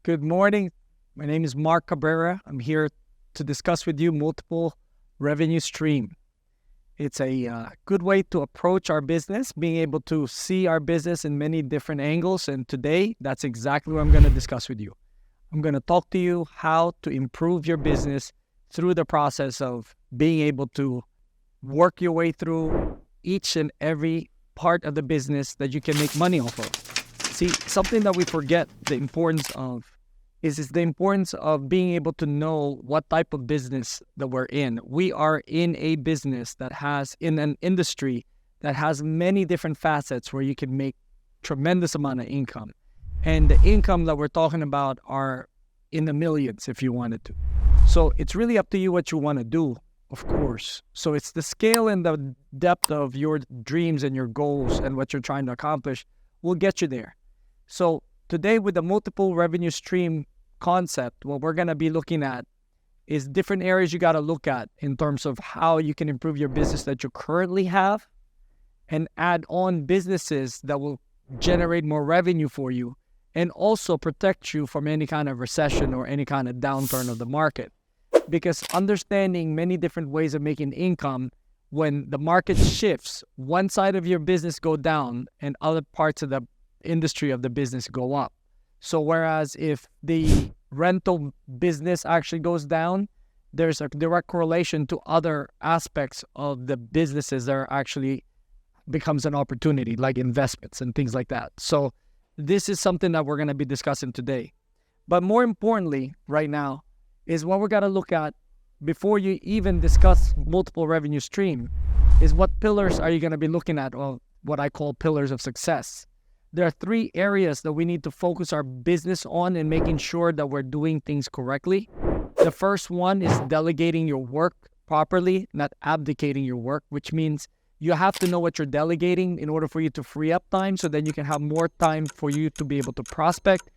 Good morning. My name is Mark Cabrera. I'm here to discuss with you multiple revenue stream. It's a good way to approach our business, being able to see our business in many different angles. And today, that's exactly what I'm going to discuss with you. I'm going to talk to you how to improve your business through the process of being able to work your way through each and every part of the business that you can make money off of. See, something that we forget the importance of is the importance of being able to know what type of business that we're in. We are in a business that has, in an industry that has many different facets where you can make tremendous amount of income. And the income that we're talking about are in the millions if you wanted to. So it's really up to you what you want to do, of course. So it's the scale and the depth of your dreams and your goals and what you're trying to accomplish will get you there. So today with the multiple revenue stream concept, what we're going to be looking at is different areas you got to look at in terms of how you can improve your business that you currently have and add on businesses that will generate more revenue for you and also protect you from any kind of recession or any kind of downturn of the market. Because understanding many different ways of making income, when the market shifts, one side of your business go down and other parts of the industry of the business go up. So whereas if the rental business actually goes down, there's a direct correlation to other aspects of the businesses that are actually becomes an opportunity, like investments and things like that. So this is something that we're going to be discussing today. But more importantly, right now, is what we're going to look at before you even discuss multiple revenue stream is what pillars are you going to be looking at, or what I call pillars of success. There are three areas that we need to focus our business on and making sure that we're doing things correctly. The first one is delegating your work properly, not abdicating your work, which means you have to know what you're delegating in order for you to free up time so then you can have more time for you to be able to prospect,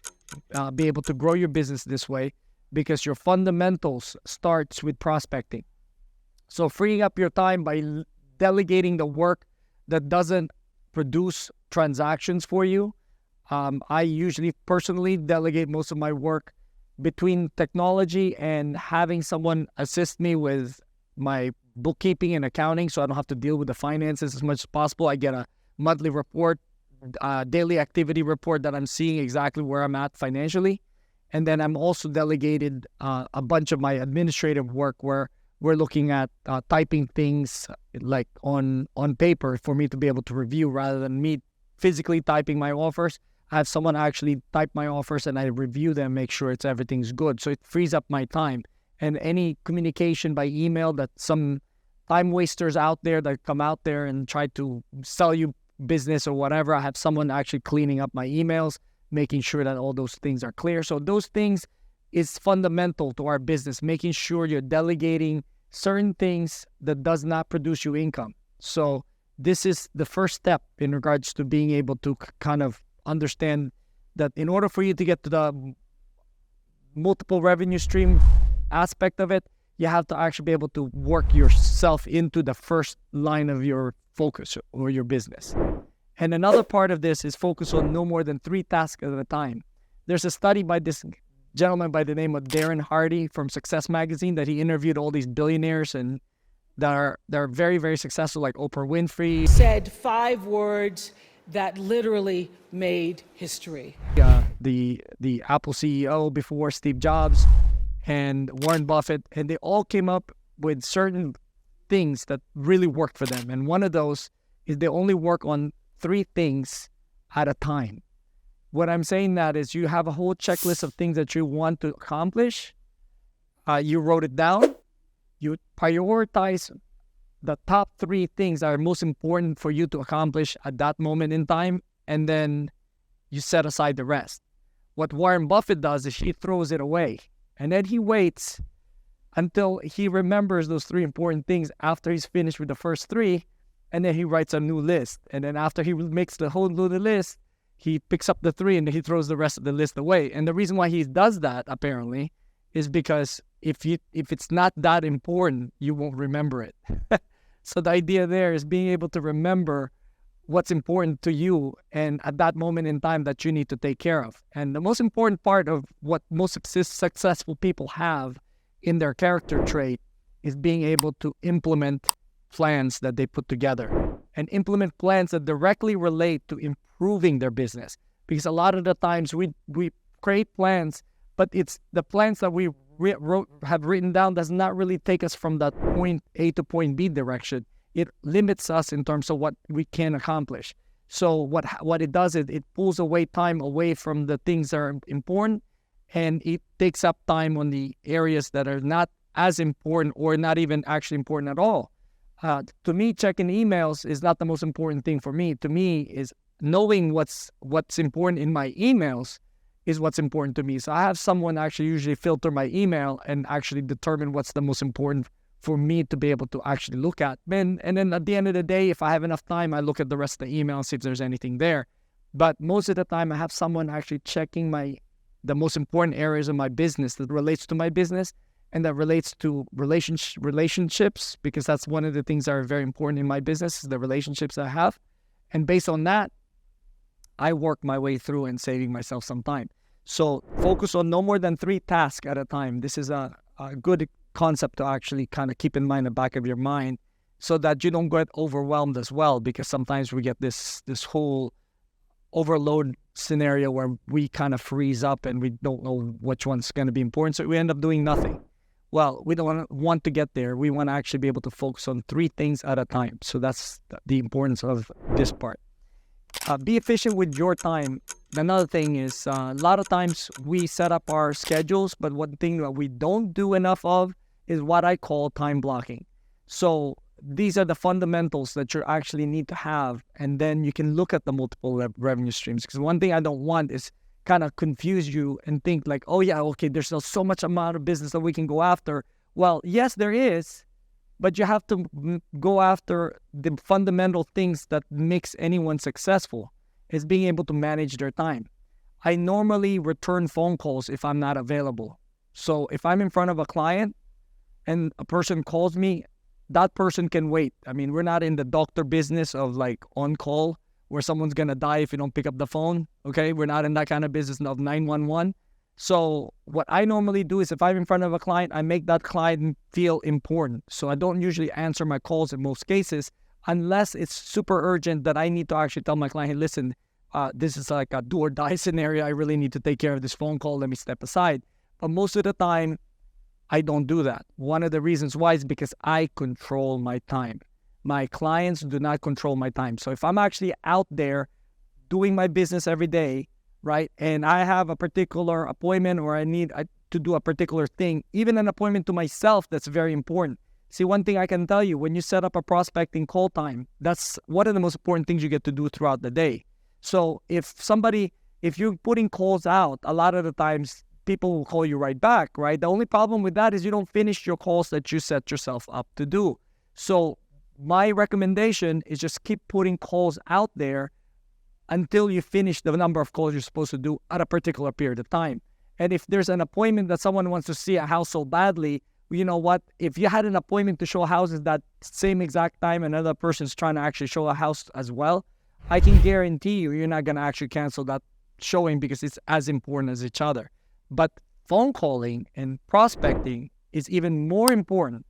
be able to grow your business this way, because your fundamentals starts with prospecting. So freeing up your time by delegating the work that doesn't produce transactions for you. I usually personally delegate most of my work between technology and having someone assist me with my bookkeeping and accounting so I don't have to deal with the finances as much as possible. I get a monthly report, daily activity report that I'm seeing exactly where I'm at financially. And then I'm also delegated a bunch of my administrative work where we're looking at typing things like on paper for me to be able to review rather than me physically typing my offers. I have someone actually type my offers and I review them, make sure everything's good. So it frees up my time. And any communication by email that some time wasters out there that come out there and try to sell you business or whatever, I have someone actually cleaning up my emails, making sure that all those things are clear. So those things is fundamental to our business, making sure you're delegating certain things that does not produce you income. So this is the first step in regards to being able to kind of understand that in order for you to get to the multiple revenue stream aspect of it, you have to actually be able to work yourself into the first line of your focus or your business. And another part of this is focus on no more than 3 tasks at a time. There's a study by this gentleman by the name of Darren Hardy from Success Magazine that he interviewed all these billionaires and that are very, very successful, like Oprah Winfrey. Said 5 words that literally made history. The Apple CEO before Steve Jobs and Warren Buffett, and they all came up with certain things that really worked for them. And one of those is they only work on 3 things at a time. What I'm saying that is you have a whole checklist of things that you want to accomplish. You wrote it down. You prioritize the top 3 things that are most important for you to accomplish at that moment in time, and then you set aside the rest. What Warren Buffett does is he throws it away, and then he waits until he remembers those 3 important things after he's finished with the first 3, and then he writes a new list. And then after he makes the whole new list, he picks up the 3 and then he throws the rest of the list away. And the reason why he does that, apparently, is because if it's not that important, you won't remember it. So the idea there is being able to remember what's important to you and at that moment in time that you need to take care of. And the most important part of what most successful people have in their character trait is being able to implement plans that they put together and implement plans that directly relate to improving their business. Because a lot of the times we create plans, but it's the plans that we have written down does not really take us from that point A to point B direction. It limits us in terms of what we can accomplish. So what it does is it pulls away time away from the things that are important, and it takes up time on the areas that are not as important or not even actually important at all. To me, checking emails is not the most important thing for me. To me, is knowing what's important in my emails is what's important to me. So I have someone actually usually filter my email and actually determine what's the most important for me to be able to actually look at. And then at the end of the day, if I have enough time, I look at the rest of the email and see if there's anything there. But most of the time, I have someone actually checking the most important areas of my business that relates to my business and that relates to relationships, because that's one of the things that are very important in my business, is the relationships I have. And based on that, I work my way through and saving myself some time. So focus on no more than 3 tasks at a time. This is a good concept to actually kind of keep in mind in the back of your mind so that you don't get overwhelmed as well, because sometimes we get this whole overload scenario where we kind of freeze up and we don't know which one's going to be important, so we end up doing nothing. Well, we don't want to get there. We want to actually be able to focus on 3 things at a time. So that's the importance of this part. Be efficient with your time. Another thing is a lot of times we set up our schedules, but one thing that we don't do enough of is what I call time blocking. So these are the fundamentals that you actually need to have, and then you can look at the multiple revenue streams. Because one thing I don't want is kind of confuse you and think like, oh yeah, okay, there's still so much amount of business that we can go after. Well, yes, there is, but you have to go after the fundamental things that makes anyone successful, is being able to manage their time. I normally return phone calls if I'm not available. So if I'm in front of a client and a person calls me, that person can wait. I mean, we're not in the doctor business of like on call where someone's going to die if you don't pick up the phone. Okay. We're not in that kind of business of 911. So what I normally do is if I'm in front of a client, I make that client feel important. So I don't usually answer my calls in most cases unless it's super urgent that I need to actually tell my client, hey, listen, this is like a do or die scenario. I really need to take care of this phone call. Let me step aside. But most of the time, I don't do that. One of the reasons why is because I control my time. My clients do not control my time. So if I'm actually out there doing my business every day, right, and I have a particular appointment or I need to do a particular thing, even an appointment to myself, that's very important. See, one thing I can tell you, when you set up a prospecting call time, that's one of the most important things you get to do throughout the day. So if you're putting calls out, a lot of the times people will call you right back, right? The only problem with that is you don't finish your calls that you set yourself up to do. So my recommendation is just keep putting calls out there until you finish the number of calls you're supposed to do at a particular period of time. And if there's an appointment that someone wants to see a house so badly, you know what? If you had an appointment to show houses that same exact time, another person's trying to actually show a house as well, I can guarantee you're not going to actually cancel that showing because it's as important as each other. But phone calling and prospecting is even more important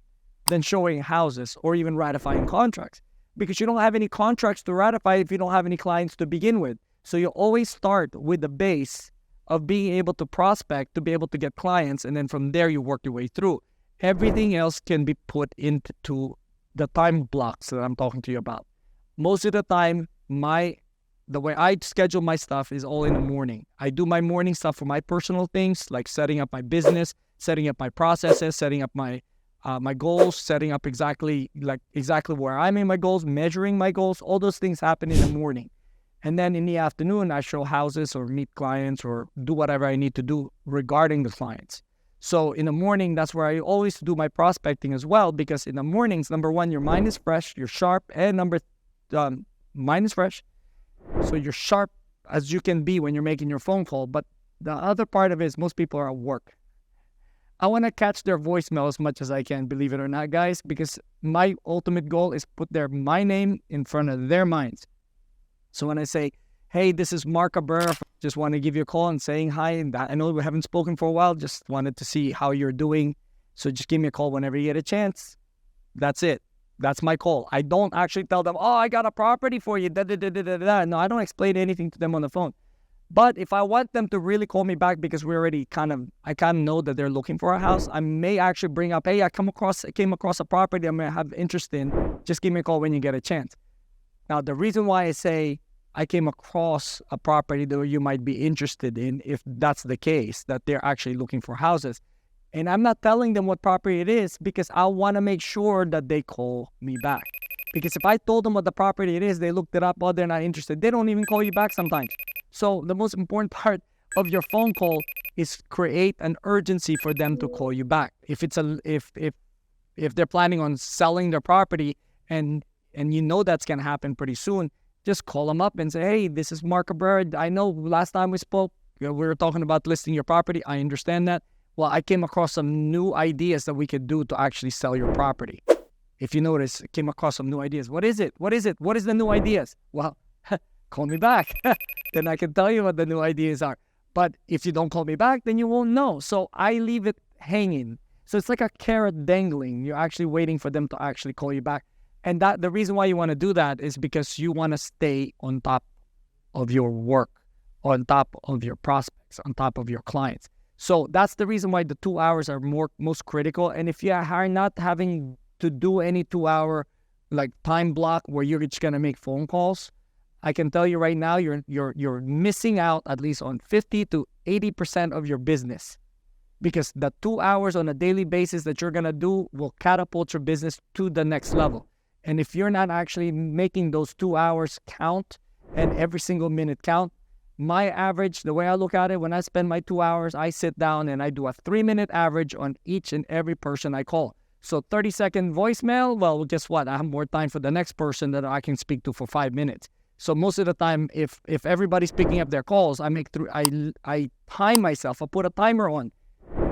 than showing houses or even ratifying contracts, because you don't have any contracts to ratify if you don't have any clients to begin with. So you always start with the base of being able to prospect, to be able to get clients, and then from there you work your way through. Everything else can be put into the time blocks that I'm talking to you about. Most of the time, the way I schedule my stuff is all in the morning. I do my morning stuff for my personal things, like setting up my business, setting up my processes, setting up my goals, setting up exactly where I'm in my goals, measuring my goals. All those things happen in the morning. And then in the afternoon, I show houses or meet clients or do whatever I need to do regarding the clients. So in the morning, that's where I always do my prospecting as well, because in the mornings, number one, your mind is fresh, you're sharp, and mind is fresh. So you're sharp as you can be when you're making your phone call. But the other part of it is most people are at work. I want to catch their voicemail as much as I can, believe it or not, guys, because my ultimate goal is put my name in front of their minds. So when I say, hey, this is Mark Cabrera, just want to give you a call and saying hi. And I know we haven't spoken for a while, just wanted to see how you're doing. So just give me a call whenever you get a chance. That's it. That's my call. I don't actually tell them, oh, I got a property for you. Da, da, da, da, da, da. No, I don't explain anything to them on the phone. But if I want them to really call me back because I kind of know that they're looking for a house, I may actually bring up, hey, I came across a property I may have interest in. Just give me a call when you get a chance. Now, the reason why I say I came across a property that you might be interested in, if that's the case, that they're actually looking for houses. And I'm not telling them what property it is because I want to make sure that they call me back. Because if I told them what the property it is, they looked it up, oh, they're not interested. They don't even call you back sometimes. So the most important part of your phone call is create an urgency for them to call you back. If they're planning on selling their property and you know that's going to happen pretty soon, just call them up and say, hey, this is Mark Cabrera. I know last time we spoke, we were talking about listing your property. I understand that. Well, I came across some new ideas that we could do to actually sell your property. If you notice, I came across some new ideas. What is it? What is it? What is the new ideas? Well, call me back. Then I can tell you what the new ideas are. But if you don't call me back, then you won't know. So I leave it hanging. So it's like a carrot dangling. You're actually waiting for them to actually call you back. And that the reason why you want to do that is because you want to stay on top of your work, on top of your prospects, on top of your clients. So that's the reason why the 2 hours are most critical. And if you are not having to do any 2 hour like time block where you're just gonna make phone calls, I can tell you right now you're missing out at least on 50 to 80% of your business, because the 2 hours on a daily basis that you're gonna do will catapult your business to the next level. And if you're not actually making those 2 hours count and every single minute count, my average, the way I look at it, when I spend my 2 hours, I sit down and I do a 3-minute average on each and every person I call. So 30-second voicemail, well, guess what? I have more time for the next person that I can speak to for 5 minutes. So most of the time, if everybody's picking up their calls, I time myself. I put a timer on.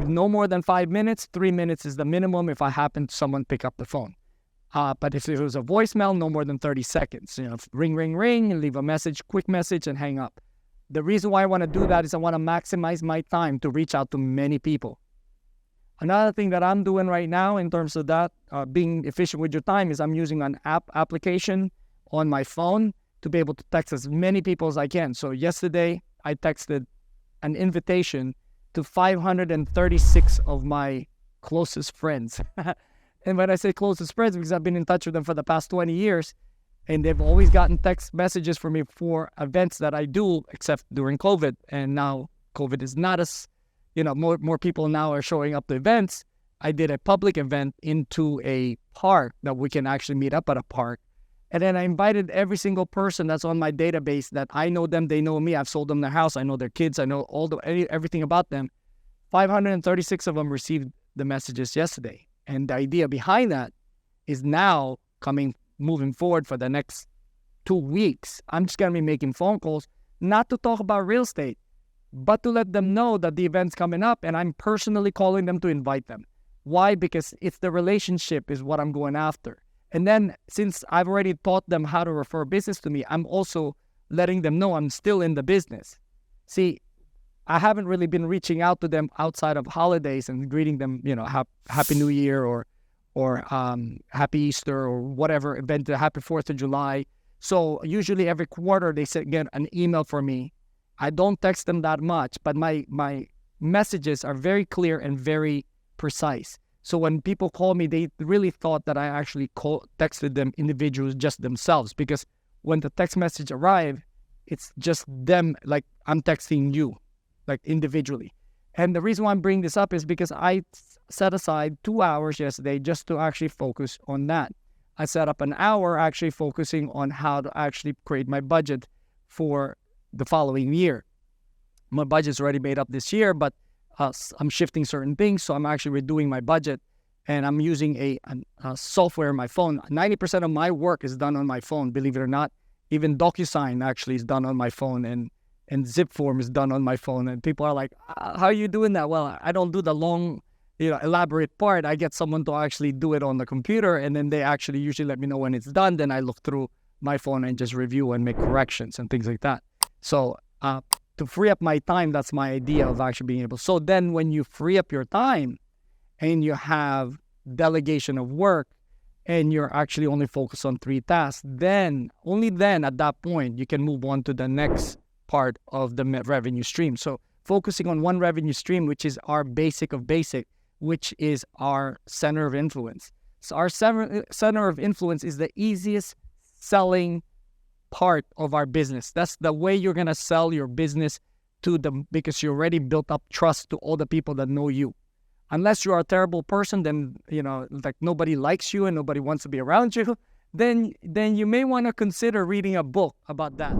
No more than 5 minutes. 3 minutes is the minimum if I happen to someone pick up the phone. But if it was a voicemail, no more than 30 seconds. Ring, ring, ring, and leave a message, quick message, and hang up. The reason why I want to do that is I want to maximize my time to reach out to many people. Another thing that I'm doing right now in terms of that, being efficient with your time, is I'm using an application on my phone to be able to text as many people as I can. So yesterday, I texted an invitation to 536 of my closest friends. And when I say closest friends, because I've been in touch with them for the past 20 years, and they've always gotten text messages from me for events that I do, except during COVID. And now COVID is not as, more people now are showing up to events. I did a public event into a park that we can actually meet up at a park. And then I invited every single person that's on my database that I know them, they know me. I've sold them their house. I know their kids. I know everything about them. 536 of them received the messages yesterday. And the idea behind that is now moving forward for the next 2 weeks. I'm just going to be making phone calls, not to talk about real estate, but to let them know that the event's coming up, and I'm personally calling them to invite them. Why? Because it's the relationship is what I'm going after. And then since I've already taught them how to refer business to me, I'm also letting them know I'm still in the business. See, I haven't really been reaching out to them outside of holidays and greeting them, Happy New Year or Happy Easter or whatever event, Happy 4th of July. So usually every quarter they get an email from me. I don't text them that much, but my messages are very clear and very precise. So when people call me, they really thought that I actually texted them individuals, just themselves, because when the text message arrived, it's just them, like I'm texting you, like individually. And the reason why I'm bringing this up is because I set aside 2 hours yesterday just to actually focus on that. I set up an hour actually focusing on how to actually create my budget for the following year. My budget's already made up this year, but I'm shifting certain things, so I'm actually redoing my budget, and I'm using a software on my phone. 90% of my work is done on my phone, believe it or not. Even DocuSign actually is done on my phone, and zip form is done on my phone. And people are like, how are you doing that? Well, I don't do the long, elaborate part. I get someone to actually do it on the computer, and then they actually usually let me know when it's done. Then I look through my phone and just review and make corrections and things like that. So to free up my time, that's my idea of actually being able. So then when you free up your time and you have delegation of work and you're actually only focused on 3 tasks, then, only then at that point, you can move on to the next part of the revenue stream. So focusing on one revenue stream, which is our basic of basic, which is our center of influence. So our center of influence is the easiest selling part of our business. That's the way you're going to sell your business to them, because you already built up trust to all the people that know you. Unless you are a terrible person, then, like nobody likes you and nobody wants to be around you, then you may want to consider reading a book about that.